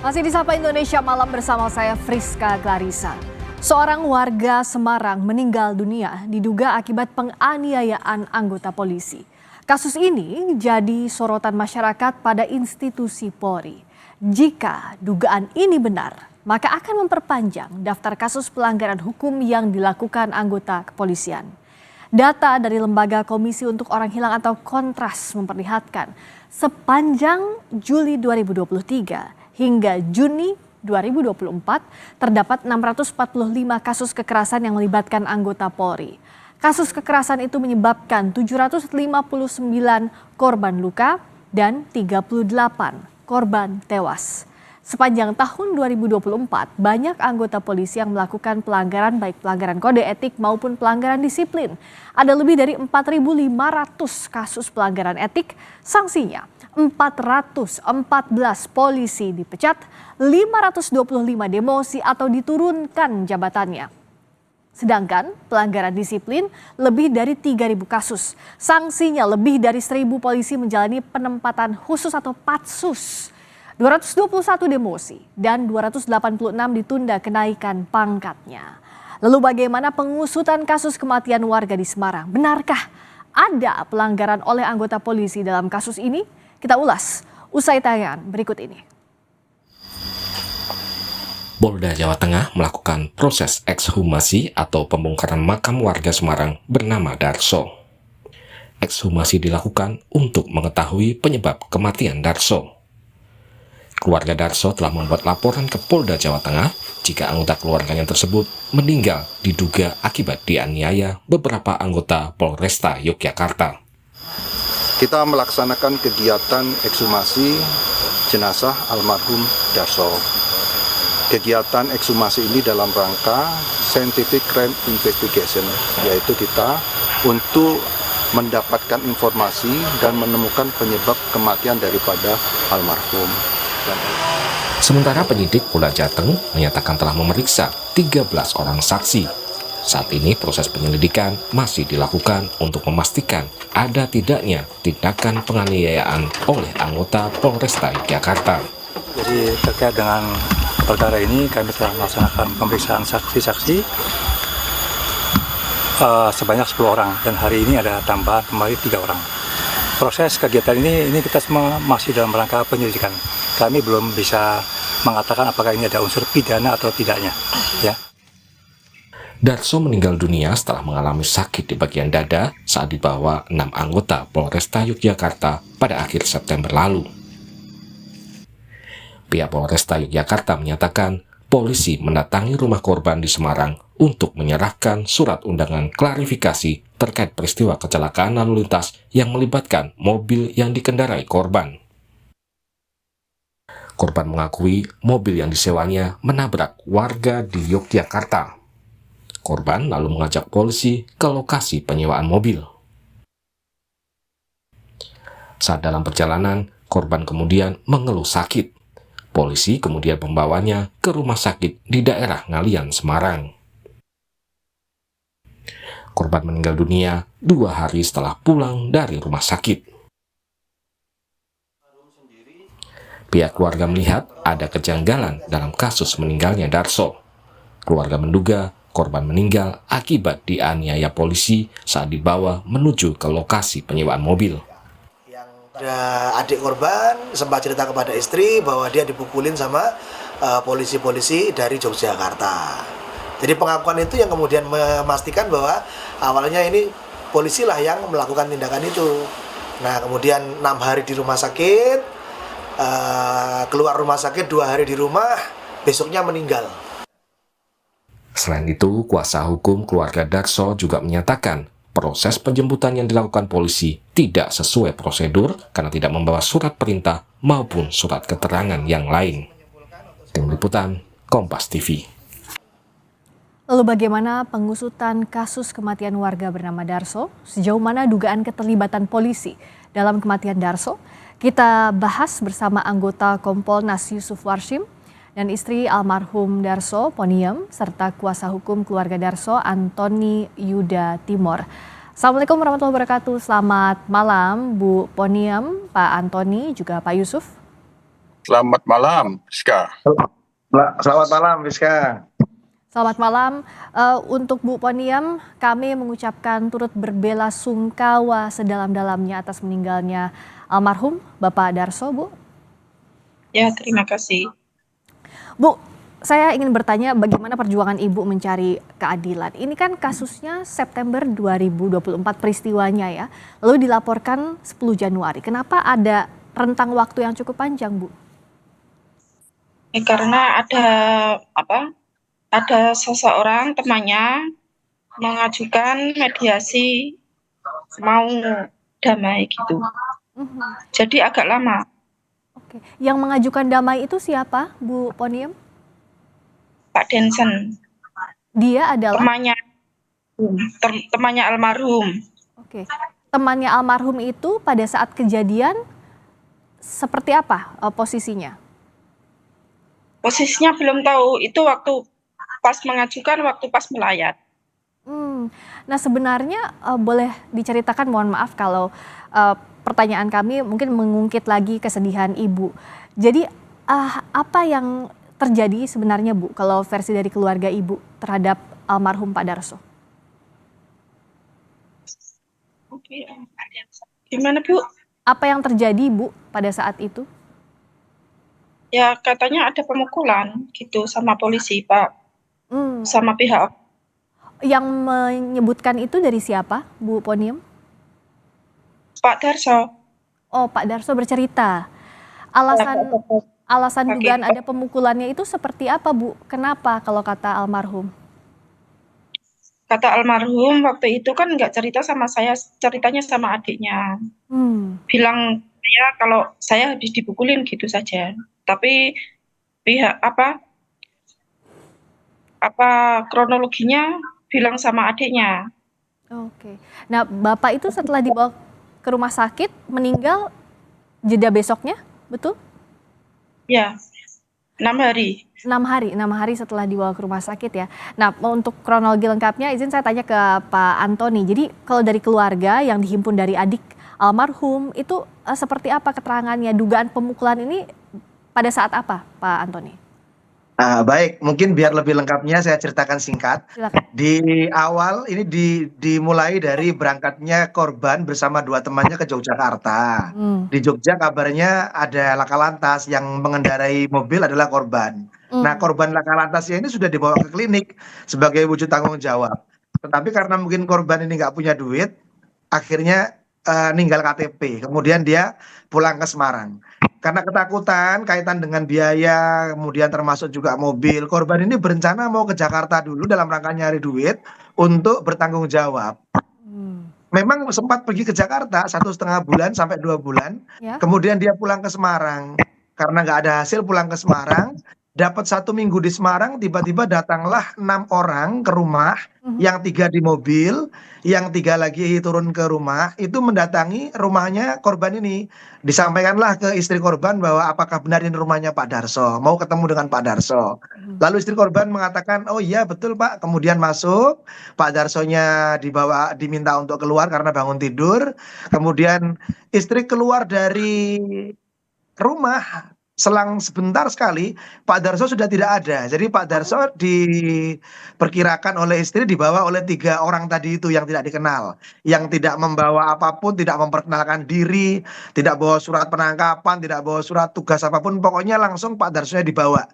Masih di Sapa Indonesia Malam bersama saya Friska Clarissa. Seorang warga Semarang meninggal dunia diduga akibat penganiayaan anggota polisi. Kasus ini jadi sorotan masyarakat pada institusi Polri. Jika dugaan ini benar, maka akan memperpanjang daftar kasus pelanggaran hukum yang dilakukan anggota kepolisian. Data dari Lembaga Komisi untuk Orang Hilang atau Kontras memperlihatkan sepanjang Juli 2023 hingga Juni 2024 terdapat 645 kasus kekerasan yang melibatkan anggota Polri. Kasus kekerasan itu menyebabkan 759 korban luka dan 38 korban tewas. Sepanjang tahun 2024, banyak anggota polisi yang melakukan pelanggaran baik pelanggaran kode etik maupun pelanggaran disiplin. Ada lebih dari 4.500 kasus pelanggaran etik, sanksinya 414 polisi dipecat, 525 demosi atau diturunkan jabatannya. Sedangkan pelanggaran disiplin lebih dari 3.000 kasus. Sanksinya lebih dari 1.000 polisi menjalani penempatan khusus atau patsus. 221 demosi dan 286 ditunda kenaikan pangkatnya. Lalu bagaimana pengusutan kasus kematian warga di Semarang? Benarkah ada pelanggaran oleh anggota polisi dalam kasus ini? Kita ulas usai tayangan berikut ini. Polda Jawa Tengah melakukan proses ekshumasi atau pembongkaran makam warga Semarang bernama Darso. Ekshumasi dilakukan untuk mengetahui penyebab kematian Darso. Keluarga Darso telah membuat laporan ke Polda Jawa Tengah jika anggota keluarganya tersebut meninggal diduga akibat dianiaya beberapa anggota Polresta Yogyakarta. Kita melaksanakan kegiatan ekshumasi jenazah almarhum Darso. Kegiatan ekshumasi ini dalam rangka scientific crime investigation, yaitu kita untuk mendapatkan informasi dan menemukan penyebab kematian daripada almarhum. Sementara penyidik Polda Jateng menyatakan telah memeriksa 13 orang saksi. Saat ini proses penyelidikan masih dilakukan untuk memastikan ada tidaknya tindakan penganiayaan oleh anggota Polresta Yogyakarta. Jadi terkait dengan perkara ini kami telah melaksanakan pemeriksaan saksi-saksi sebanyak 10 orang dan hari ini ada tambahan kembali 3 orang. Proses kegiatan ini kita semua masih dalam rangka penyelidikan. Kami belum bisa mengatakan apakah ini ada unsur pidana atau tidaknya. Ya. Darso meninggal dunia setelah mengalami sakit di bagian dada saat dibawa 6 anggota Polresta Yogyakarta pada akhir September lalu. Pihak Polresta Yogyakarta menyatakan polisi mendatangi rumah korban di Semarang untuk menyerahkan surat undangan klarifikasi terkait peristiwa kecelakaan lalu lintas yang melibatkan mobil yang dikendarai korban. Korban mengakui mobil yang disewanya menabrak warga di Yogyakarta. Korban lalu mengajak polisi ke lokasi penyewaan mobil. Saat dalam perjalanan, korban kemudian mengeluh sakit. Polisi kemudian membawanya ke rumah sakit di daerah Ngalian, Semarang. Korban meninggal dunia 2 hari setelah pulang dari rumah sakit. Pihak keluarga melihat ada kejanggalan dalam kasus meninggalnya Darso. Keluarga menduga korban meninggal akibat dianiaya polisi saat dibawa menuju ke lokasi penyewaan mobil. Ada adik korban sempat cerita kepada istri bahwa dia dipukulin sama polisi-polisi dari Yogyakarta. Jadi pengakuan itu yang kemudian memastikan bahwa awalnya ini polisi lah yang melakukan tindakan itu. Nah kemudian 6 hari di rumah sakit, keluar rumah sakit 2 hari di rumah, besoknya meninggal. Selain itu, kuasa hukum keluarga Darso juga menyatakan proses penjemputan yang dilakukan polisi tidak sesuai prosedur karena tidak membawa surat perintah maupun surat keterangan yang lain. Tim Liputan, Kompas TV. Lalu bagaimana pengusutan kasus kematian warga bernama Darso? Sejauh mana dugaan keterlibatan polisi dalam kematian Darso? Kita bahas bersama anggota Kompolnas Yusuf Warshim dan istri almarhum Darso, Poniem, serta kuasa hukum keluarga Darso, Antoni Yuda Timor. Assalamualaikum warahmatullahi wabarakatuh. Selamat malam Bu Poniem, Pak Antoni, juga Pak Yusuf. Selamat malam, Ska. Selamat malam, Rizka. Selamat malam. Untuk Bu Poniam, kami mengucapkan turut berbela sungkawa sedalam-dalamnya atas meninggalnya almarhum Bapak Darso, Bu. Ya, terima kasih. Bu, saya ingin bertanya bagaimana perjuangan Ibu mencari keadilan. Ini kan kasusnya September 2024 peristiwanya ya, lalu dilaporkan 10 Januari. Kenapa ada rentang waktu yang cukup panjang, Bu? Karena ada seseorang temannya mengajukan mediasi mau damai gitu. Jadi agak lama. Oke. Yang mengajukan damai itu siapa, Bu Poniam? Pak Densen, Dia adalah temannya almarhum. Oke. Temannya almarhum itu pada saat kejadian seperti apa posisinya? Posisinya belum tahu, itu waktu pas mengajukan, waktu pas melayat. Nah sebenarnya boleh diceritakan, mohon maaf kalau pertanyaan kami mungkin mengungkit lagi kesedihan Ibu. Jadi apa yang terjadi sebenarnya, Bu, kalau versi dari keluarga Ibu terhadap almarhum Pak Darso? Oke. Gimana, Bu? Apa yang terjadi, Bu, pada saat itu? Ya katanya ada pemukulan gitu sama polisi, Pak. Sama pihak. Yang menyebutkan itu dari siapa, Bu Poniam? Pak Darso. Oh, Pak Darso bercerita. Alasan dugaan ada pemukulannya itu seperti apa, Bu? Kenapa kalau kata almarhum? Kata almarhum waktu itu kan nggak cerita sama saya, ceritanya sama adiknya. Bilang ya kalau saya habis dipukulin gitu saja. Tapi pihak kronologinya bilang sama adiknya. Oke. Nah, Bapak itu setelah dibawa ke rumah sakit meninggal jeda besoknya, betul? Ya, 6 hari. 6 hari setelah dibawa ke rumah sakit ya. Nah, untuk kronologi lengkapnya izin saya tanya ke Pak Antoni. Jadi kalau dari keluarga yang dihimpun dari adik almarhum itu seperti apa keterangannya? Dugaan pemukulan ini pada saat apa, Pak Antoni? Baik, mungkin biar lebih lengkapnya saya ceritakan singkat. Silakan. Di awal ini dimulai dari berangkatnya korban bersama 2 temannya ke Yogyakarta. Di Jogja kabarnya ada laka lantas, yang mengendarai mobil adalah korban. Nah, korban laka lantasnya ini sudah dibawa ke klinik sebagai wujud tanggung jawab. Tetapi karena mungkin korban ini nggak punya duit, akhirnya ninggal KTP. Kemudian dia pulang ke Semarang. Karena ketakutan kaitan dengan biaya, kemudian termasuk juga mobil, korban ini berencana mau ke Jakarta dulu dalam rangka nyari duit untuk bertanggung jawab. Memang sempat pergi ke Jakarta 1,5 bulan sampai 2 bulan, kemudian dia pulang ke Semarang. Karena nggak ada hasil pulang ke Semarang, dapat 1 minggu di Semarang, tiba-tiba datanglah 6 orang ke rumah, yang 3 di mobil, yang 3 lagi turun ke rumah, itu mendatangi rumahnya korban ini. Disampaikanlah ke istri korban bahwa apakah benar ini rumahnya Pak Darso, mau ketemu dengan Pak Darso. Lalu istri korban mengatakan, oh iya betul Pak, kemudian masuk, Pak Darsonya diminta untuk keluar karena bangun tidur, kemudian istri keluar dari rumah, selang sebentar sekali Pak Darso sudah tidak ada. Jadi Pak Darso diperkirakan oleh istri dibawa oleh 3 orang tadi itu yang tidak dikenal, yang tidak membawa apapun, tidak memperkenalkan diri, tidak bawa surat penangkapan, tidak bawa surat tugas apapun, pokoknya langsung Pak Darsonya dibawa.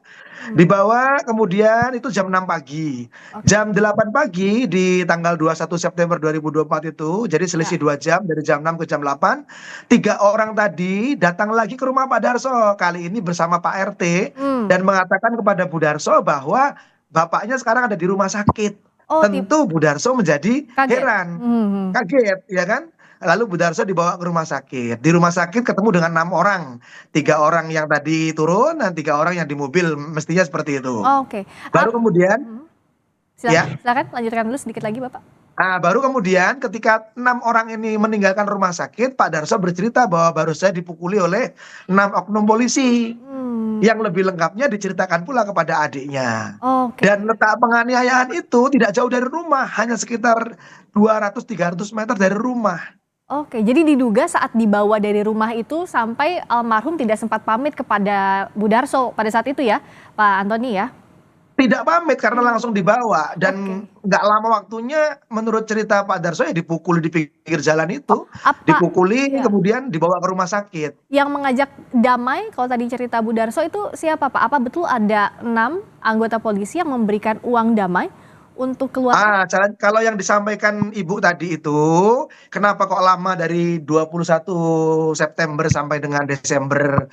Kemudian itu jam 6 pagi. Jam 8 pagi di tanggal 21 September 2024 itu, jadi selisih 2 jam dari jam 6 ke jam 8, 3 orang tadi datang lagi ke rumah Pak Darso, kali ini bersama Pak RT, dan mengatakan kepada Bu Darso bahwa bapaknya sekarang ada di rumah sakit. Tentu Bu Darso menjadi heran, kaget, ya kan? Lalu Bu Darso dibawa ke rumah sakit. Di rumah sakit ketemu dengan 6 orang. 3 orang yang tadi turun dan 3 orang yang di mobil, mestinya seperti itu. Oke. Baru kemudian, silakan lanjutkan dulu sedikit lagi Bapak. Baru kemudian ketika 6 orang ini meninggalkan rumah sakit, Pak Darso bercerita bahwa baru saja dipukuli oleh 6 oknum polisi. Yang lebih lengkapnya diceritakan pula kepada adiknya. Dan letak penganiayaan itu tidak jauh dari rumah, hanya sekitar 200-300 meter dari rumah. Oke, jadi diduga saat dibawa dari rumah itu sampai almarhum tidak sempat pamit kepada Bu Darso pada saat itu ya, Pak Antoni ya? Tidak pamit karena langsung dibawa dan Oke. nggak lama waktunya menurut cerita Pak Darso ya dipukuli di pinggir jalan itu, Apa dipukuli ya, kemudian dibawa ke rumah sakit. yang mengajak damai kalau tadi cerita Bu Darso itu siapa Pak? Apa betul ada 6 anggota polisi yang memberikan uang damai untuk keluarga? Kalau yang disampaikan Ibu tadi itu, kenapa kok lama dari 21 September sampai dengan Desember,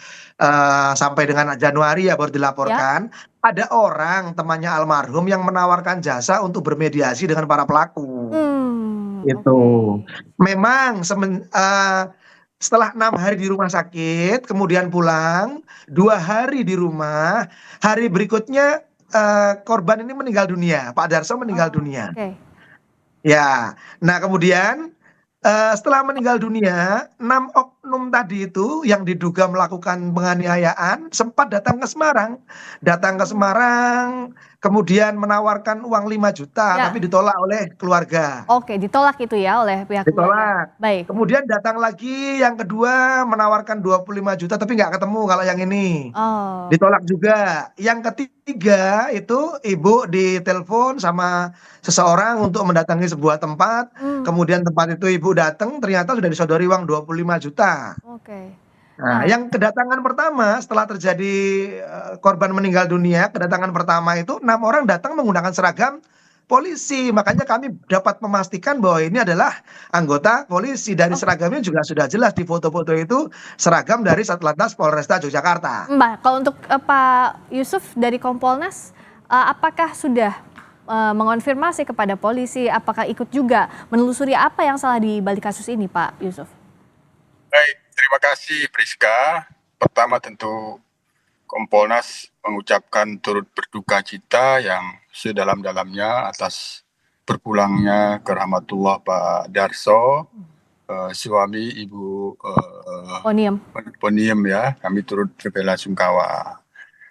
sampai dengan Januari ya baru Ya? dilaporkan, ada orang temannya almarhum yang menawarkan jasa untuk bermediasi dengan para pelaku, itu. Oke. Memang setelah 6 hari di rumah sakit, kemudian pulang, 2 hari di rumah, hari berikutnya korban ini meninggal dunia, Pak Darso meninggal Oh, dunia. oke. Ya, nah kemudian setelah meninggal dunia, 6 oknum tadi itu yang diduga melakukan penganiayaan sempat datang ke Semarang. Datang ke Semarang, kemudian menawarkan uang 5 juta, Ya, tapi ditolak oleh keluarga. oke ditolak itu ya oleh pihak keluarga. Ditolak. Baik. Kemudian datang lagi yang kedua menawarkan 25 juta, tapi nggak ketemu kalau yang ini. Oh, Ditolak juga. Yang ketiga itu ibu ditelepon sama seseorang untuk mendatangi sebuah tempat. mmm, Kemudian tempat itu ibu datang ternyata sudah disodori uang 25 juta. oke. Nah, Nah, yang kedatangan pertama setelah terjadi korban meninggal dunia, kedatangan pertama itu 6 orang datang menggunakan seragam polisi. Makanya kami dapat memastikan bahwa ini adalah anggota polisi. Dari oke. seragamnya juga sudah jelas di foto-foto itu seragam dari Satlantas Polresta Yogyakarta. Mbak, kalau untuk, Pak Yusuf dari Kompolnas, apakah sudah, mengonfirmasi kepada polisi, apakah ikut juga menelusuri apa yang salah di balik kasus ini, Pak Yusuf? Baik, terima kasih Priska. Pertama tentu Kompolnas mengucapkan turut berduka cita yang sedalam-dalamnya atas berpulangnya ke rahmatullah Pak Darso, suami Ibu Oniem. Poniem ya. Kami turut berbelasungkawa.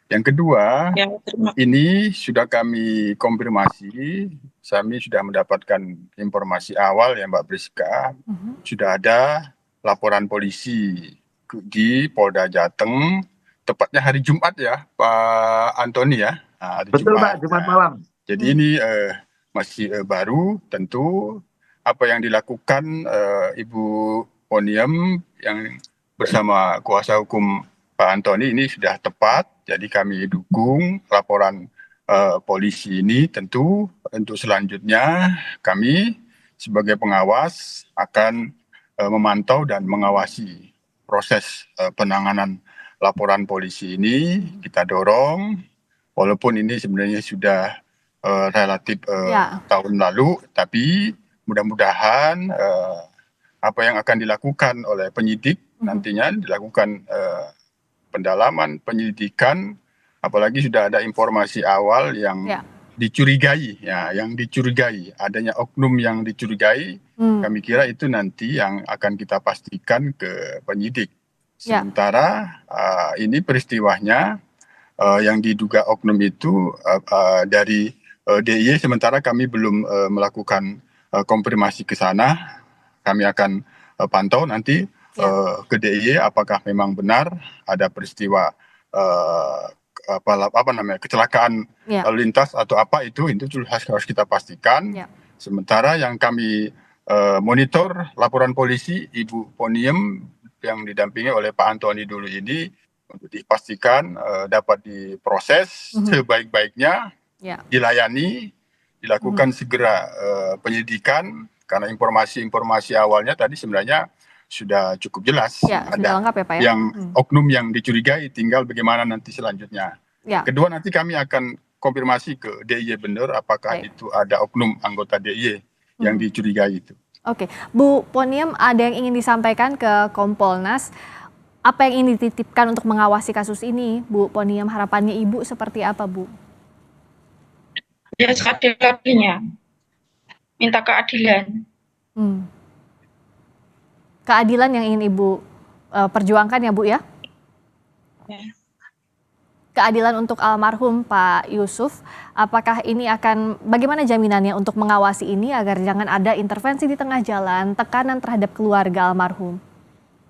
Yang kedua, Ya, terima ini sudah kami konfirmasi, kami sudah mendapatkan informasi awal ya Mbak Priska, sudah ada laporan polisi di Polda Jateng, tepatnya hari Jumat ya Pak Antoni ya, hari Betul Pak, Jumat. Jumat Nah, malam. jadi ini masih baru, tentu apa yang dilakukan Ibu Poniem yang bersama kuasa hukum Pak Antoni ini sudah tepat, jadi kami dukung laporan polisi ini. Tentu untuk selanjutnya kami sebagai pengawas akan memantau dan mengawasi proses penanganan laporan polisi ini. Kita dorong, walaupun ini sebenarnya sudah relatif Ya. tahun lalu, tapi mudah-mudahan apa yang akan dilakukan oleh penyidik nantinya dilakukan pendalaman, penyelidikan, apalagi sudah ada informasi awal yang Ya. dicurigai, ya, yang dicurigai, adanya oknum yang dicurigai, kami kira itu nanti yang akan kita pastikan ke penyidik. Ya. Sementara ini peristiwanya yang diduga oknum itu dari DIY, sementara kami belum melakukan konfirmasi ke sana. Kami akan pantau nanti ke DIY apakah memang benar ada peristiwa kecelakaan Ya. lalu lintas atau apa itu harus kita pastikan. Ya. Sementara yang kami monitor laporan polisi Ibu Poniem yang didampingi oleh Pak Antoni dulu ini untuk dipastikan dapat diproses sebaik-baiknya, Ya. dilayani, dilakukan segera penyelidikan, karena informasi-informasi awalnya tadi sebenarnya sudah cukup jelas. Ya, sudah lengkap ya, Pak ya? Yang oknum yang dicurigai, tinggal bagaimana nanti selanjutnya. Ya. Kedua, nanti kami akan konfirmasi ke DIY benar apakah Baik. itu ada oknum anggota DIY yang dicurigai itu. Oke, Bu Poniem, ada yang ingin disampaikan ke Kompolnas? Apa yang ingin dititipkan untuk mengawasi kasus ini, Bu Poniem? Harapannya Ibu seperti apa, Bu? ya seadil-adilnya. Minta keadilan. Keadilan yang ingin Ibu perjuangkan ya, Bu ya? Ya. keadilan untuk almarhum Pak Yusuf. Apakah ini bagaimana jaminannya untuk mengawasi ini agar jangan ada intervensi di tengah jalan, tekanan terhadap keluarga almarhum?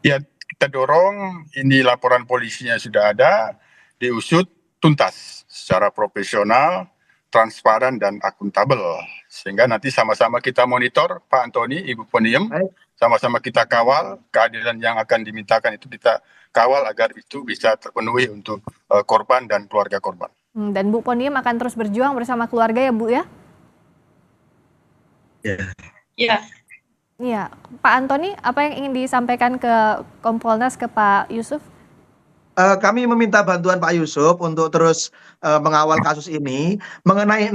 Ya, kita dorong, ini laporan polisinya sudah ada, diusut tuntas secara profesional, transparan, dan akuntabel. Sehingga nanti sama-sama kita monitor, Pak Antoni, Ibu Poniem, sama-sama kita kawal keadilan yang akan dimintakan itu kita kawal agar itu bisa terpenuhi untuk korban dan keluarga korban. Dan Bu Poniem akan terus berjuang bersama keluarga ya Bu ya? Ya. Iya, Pak Antoni, apa yang ingin disampaikan ke Kompolnas, ke Pak Yusuf? Kami meminta bantuan Pak Yusuf untuk terus mengawal kasus ini. Mengenai 6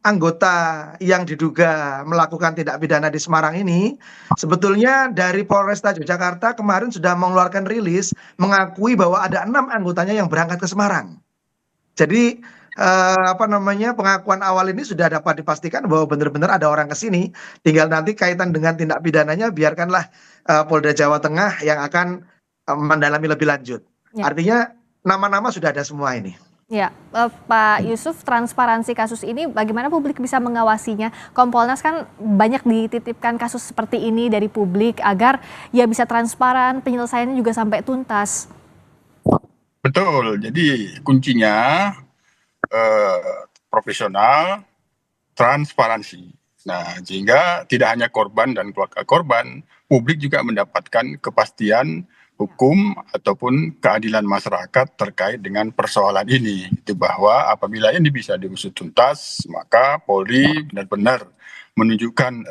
anggota yang diduga melakukan tindak pidana di Semarang ini, sebetulnya dari Polresta Yogyakarta kemarin sudah mengeluarkan rilis mengakui bahwa ada 6 anggotanya yang berangkat ke Semarang. Jadi pengakuan awal ini sudah dapat dipastikan bahwa benar-benar ada orang ke sini. Tinggal nanti kaitan dengan tindak pidananya biarkanlah Polda Jawa Tengah yang akan mendalami lebih lanjut. Ya. Artinya nama-nama sudah ada semua ini. Ya, Pak Yusuf, transparansi kasus ini bagaimana publik bisa mengawasinya? Kompolnas kan banyak dititipkan kasus seperti ini dari publik agar ya bisa transparan, penyelesaiannya juga sampai tuntas. Betul, jadi kuncinya profesional, transparansi. Nah, sehingga tidak hanya korban dan keluarga korban, publik juga mendapatkan kepastian hukum ataupun keadilan masyarakat terkait dengan persoalan ini. Itu bahwa apabila ini bisa diusut tuntas, maka Polri benar-benar menunjukkan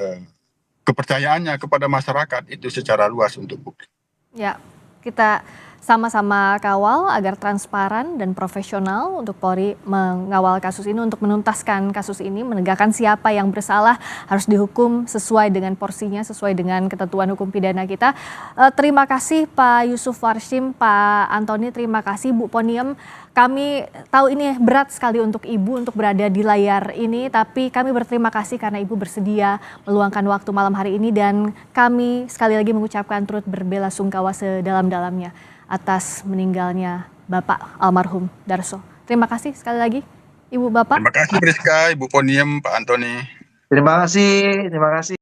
kepercayaannya kepada masyarakat itu secara luas untuk publik. Ya, kita sama-sama kawal agar transparan dan profesional untuk Polri mengawal kasus ini, untuk menuntaskan kasus ini, menegakkan siapa yang bersalah harus dihukum sesuai dengan porsinya, sesuai dengan ketentuan hukum pidana kita. Terima kasih Pak Yusuf Warshim, Pak Antoni, terima kasih Bu Poniem. Kami tahu ini berat sekali untuk Ibu untuk berada di layar ini, tapi kami berterima kasih karena Ibu bersedia meluangkan waktu malam hari ini, dan kami sekali lagi mengucapkan turut berbelasungkawa sedalam-dalamnya atas meninggalnya Bapak almarhum Darso. Terima kasih sekali lagi Ibu Bapak. Terima kasih Priska, Ibu Poniem, Pak Antoni. Terima kasih.